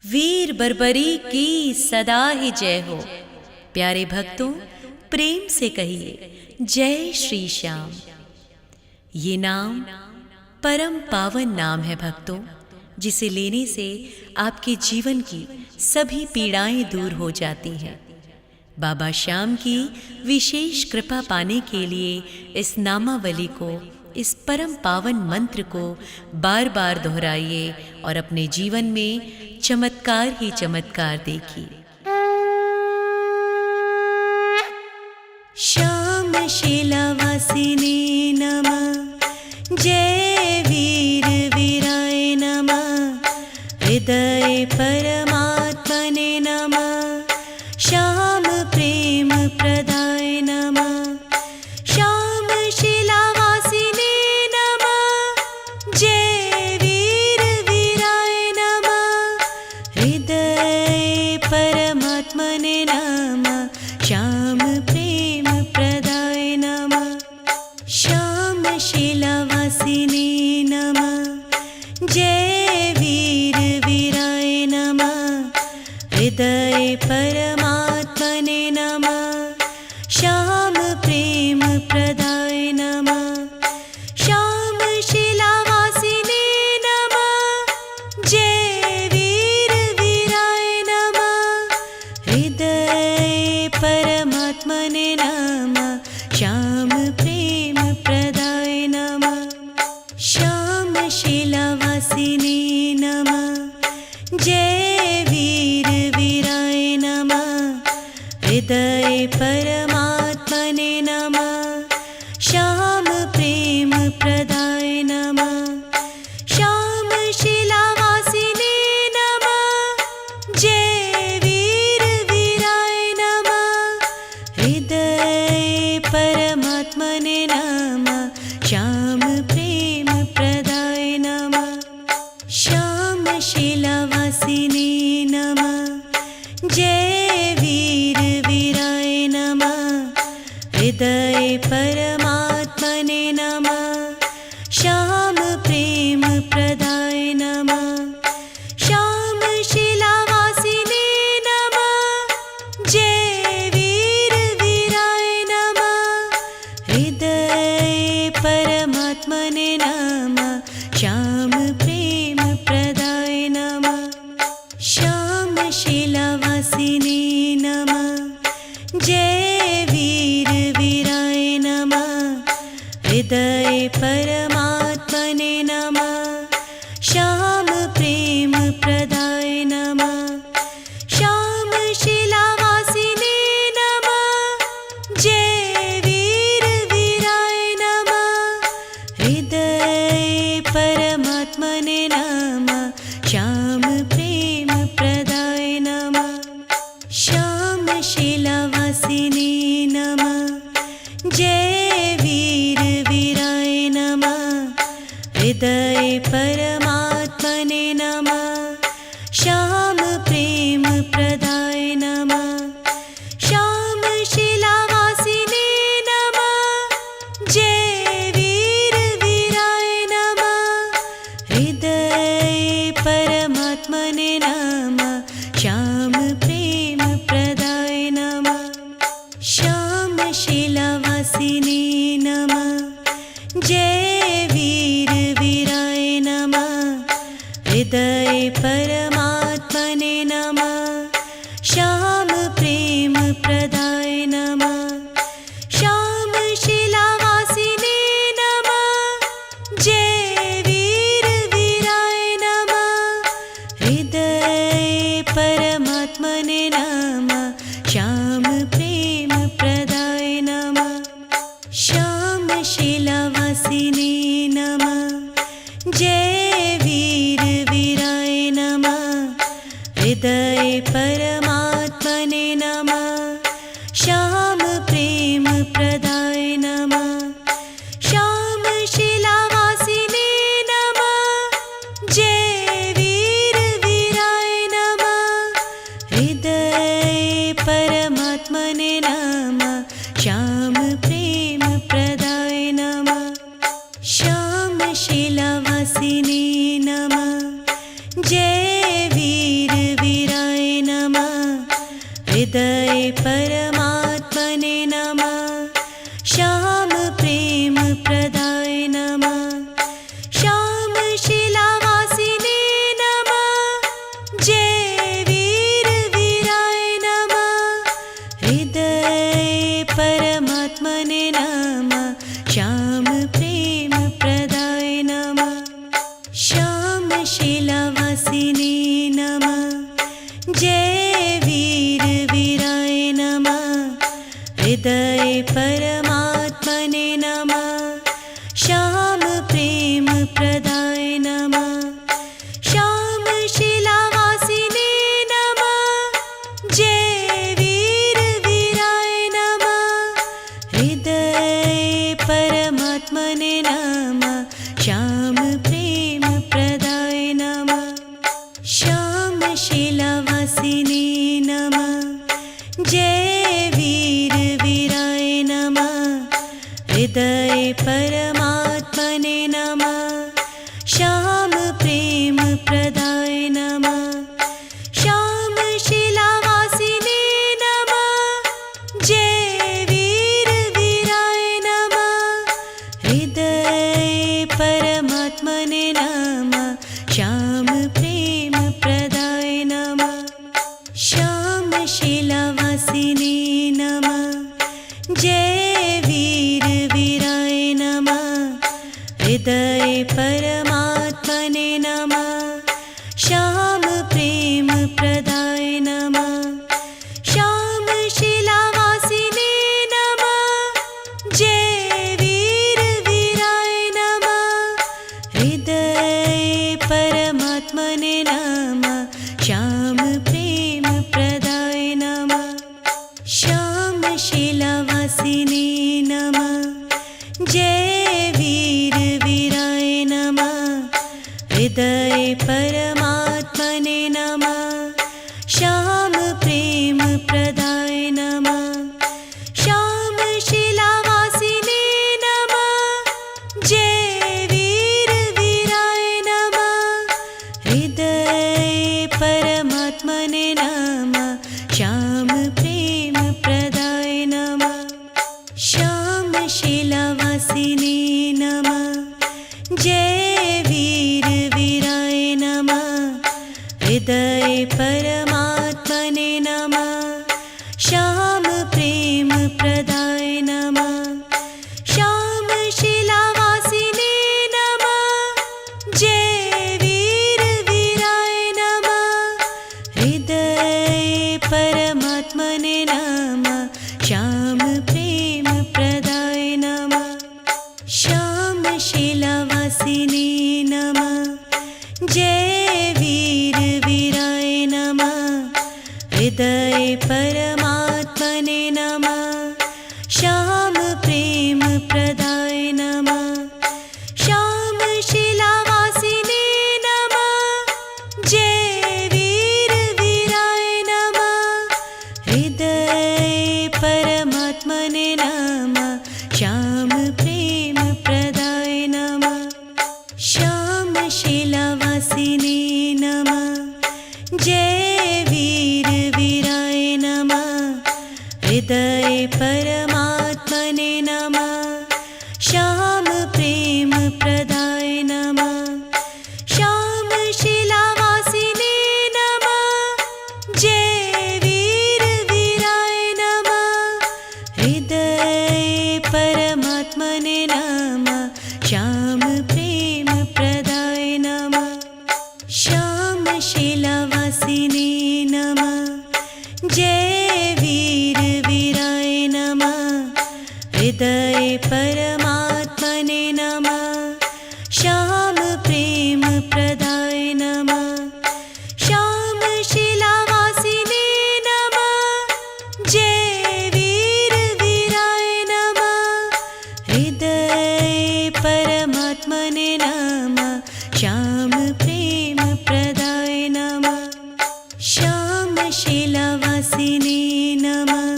वीर बर्बरी की सदा ही जय हो। प्यारे भक्तों, प्रेम से कहिए जय श्री श्याम। ये नाम परम पावन नाम है भक्तों, जिसे लेने से आपके जीवन की सभी पीड़ाएं दूर हो जाती हैं। बाबा श्याम की विशेष कृपा पाने के लिए इस नामावली को, इस परम पावन मंत्र को बार बार दोहराइए और अपने जीवन में चमत्कार ही चमत्कार देखिए। श्याम शीलावासिने नमः, जय वीर वीराय नमः, हृदय परमात्मने नमः, श्याम प्रेम प्रदाय नमः, श्याम शीलावासिने नमः, जय वीर वीराय नमः, हृदय परमात्मने नमः, श्याम प्रेम प्रदाय नमः, श्याम शीलावासिने नमः, जय वीर वीराय नमः, हृदय परमात्मने नमः, श्याम प्रेम प्रदाय नमः, श्याम शीलावासिने नमः, जय वीर वीराय नमः, हृदय परमात्मने नमः, श्याम प्रेम प्रदाय नमः, श्याम शीलावासिने नमः, जय वीर वीराय नमः, हृदय परमात्मने नमः, श्याम प्रेम प्रदाय नमः, श्याम शीलावासिने नमः, जय वीर वीराय नमः, हृदय परमात्मने नमः, श्याम प्रेम प्रदाय नमः, श्याम शीलावासिने नमः, जय वीर वीराय नमः, हृदय परमात्मने नमः, श्याम प्रेम प्रदाय नमः, श्याम शीलावासिने नमः, जय वीर वीराय नमः, हृदय परमात्मने नमः, श्याम प्रेम प्रदाय नमः, श्याम शीलावासिने नमः, जय वीर वीराय नमः, हृदय परमात्मने नमः, श्याम प्रेम प्रदाय नमः, श्याम शीलावासिने नमः, जय वीर वीराय नमः, हृदय परमात्मने नमः, श्याम प्रेम प्रदाय नमः, श्याम शीलावासिने नमः, जय वीर वीराय नमः, हृदय परमात्मने नमः, श्याम प्रेम प्रदाय नमः, श्याम शीलावासिने नमः, जय वीर वीराय नमः, हृदय परमात्मने नमः, श्याम प्रेम प्रदाय नमः, श्याम शीलावासिने नमः, जय वीर वीराय नमः, हृदय परमात्मने नमः, श्याम प्रेम प्रदाय नमः, श्याम शीलावासिने नमः, जय वीर वीराय नमः, हृदय परमात्मने नमः, श्याम प्रेम प्रदाय नमः, श्याम शीलावासिने नमः, जय वीर वीराय नमः, हृदय परमात्मने नमः, श्याम प्रेम प्रदाय नमः, श्याम शीलावासिने नमः, जय वीर वीराय नमः, हृदय परमात्मने नमः, श्याम प्रेम प्रदाय नमः, श्याम शीलावासिने नमः, जय वीर परमात्मने नमः। श्याम प्रेम प्रदाय नमः। श्याम शिलावासिने नमः। जय वीर वीराय नमः। हृदय परमात्मने नमः। श्याम प्रेम प्रदाय नमः। श्याम शिलावासिने नमः। जय वीर वीराय नमः। हृदय परमात्मने नमः। श्याम प्रेम प्रदाय नमः। श्याम शिलावासिने नमः। जय वीर वीराय नमः। हृदय परमात्मने नमः। श्याम प्रेम प्रदाय नमः। श्याम शिलावासिने नमः। जय वीर वीराय नमः। हृदय परमात्मने नमः। श्याम प्रेम प्रदाय नमः। श्याम शिलावासिने नमः। जय वीर वीराय नमः। हृदय परमात्मने नमः। श्याम प्रेम प्रदाय नमः। श्याम शिलावासिने नमः। जय वीर वीराय नमः। हृदय परमात्मने नमः। श्याम प्रेम प्रदाय नमः। श्याम शिलावासिने नमः। जय वीर वीराय नमः। हृदय परमात्मने नमः। श्याम प्रेम प्रदाय नमः। श्याम शिलावासिने नमः। जय वीर वीराय नमः। हृदय परमात्मने नमः। श्याम प्रेम प्रदाय नमः। श्याम शिलावासिने नमः। जय वीर वीराय नमः। हृदय परमात्मने नमः। श्याम प्रेम प्रदाय नमः। श्याम शिलावासिने नमः। जय वीर वीराय नमः। हृदय परमात्मने नमः। श्याम प्रेम प्रदाय नमः। श्याम शिलावासिने नमः। जय वीर वीराय नमः। हृदय परमात्मने नमः। श्याम प्रेम प्रदाय नमः। श्याम शिलावासिने नमः। जय वीर वीराय नमः। हृदय परमात्मने नमः। श्याम प्रेम प्रदाय नमः। श्याम शिलावासिने नमः। जय वीर वीराय नमः। हृदय परमात्मने नमः। श्याम प्रेम प्रदाय नमः। श्याम शिलावासिने नमः। जय वीर वीराय नमः। हृदय परमात्मने नमः। श्याम प्रेम प्रदाय नमः। श्याम शिलावासिने नमः। जय वीर वीराय नमः। हृदय परमात्मने नमः। श्याम प्रेम प्रदाय नमः। श्याम शिलावासिने नमः। जय वीर वीराय नमः। हृदय परमात्मने नमः। श्याम प्रेम प्रदाय नमः। श्याम शिलावासिने नमः। जय वीर वीराय नमः। हृदय परमात्मने नमः। श्याम प्रेम प्रदाय नमः। श्याम शिलावासिने नमः।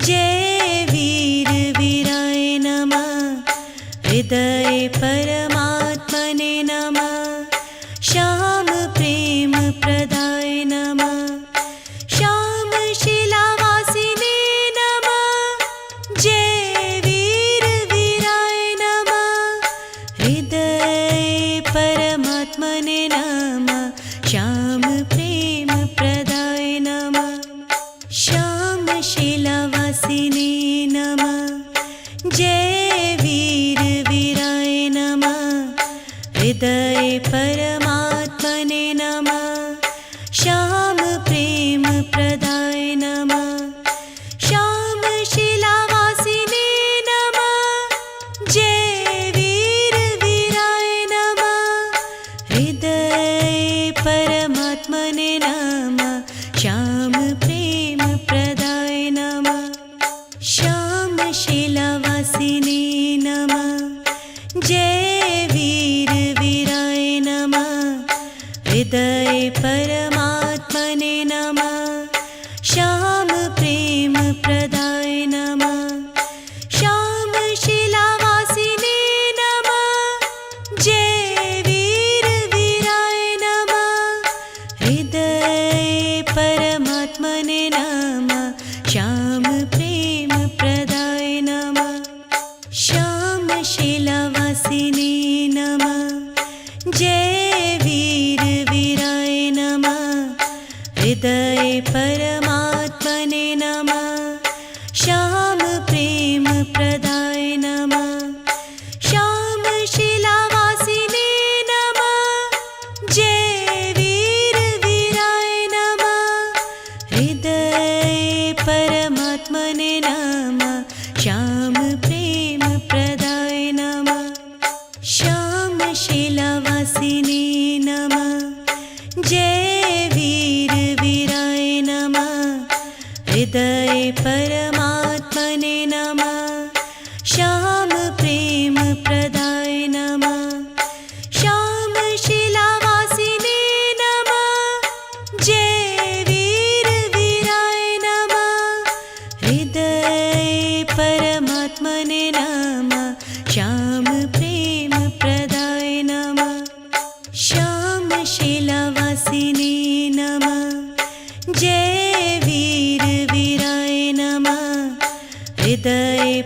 जय वीर वीराय नमः। हृदय परमात्मने नमः। श्याम प्रेम प्रदाय नमः। श्याम शिलावासिने श्याम प्रेम प्रदाय नमः। श्याम शिलावासिने नमः। जय वीर वीराय नमः। हृदय परमात्मने नमः। श्याम प्रेम प्रदाय नमः। श्याम शिलावासिने नमः। जय वीर वीराय नमः। हृदय परमात्मने नमः। श्याम प्रेम प्रदाय नमः। श्याम शिलावासिने नमः। जय वीर वीराय नमः। हृदय परमात्मने नमः। श्याम प्रेम प्रदाय नमः। श्याम शिलावासिने नमः। जय वीर वीराय नमः। हृदय परमात्मने नमः। श्याम प्रेम प्रदाय नमः। श्याम शिलावासिने नमः। जय वीर वीराय नमः। हृदय परमात्मने नमः। श्याम प्रेम प्रदाय नमः। श्याम शिलावासिने नमः। जय वीर वीराय नमः। हृदय परमात्मने नमः। श्याम प्रेम प्रदाय नमः। श्याम शिलावासिने नमः। जय वीर वीराय नमः। हृदय परमात्मने नमः। श्याम प्रेम प्रदाय नमः। श्याम शिलावासिने नमः। जय वीर वीराय नमः। हृदय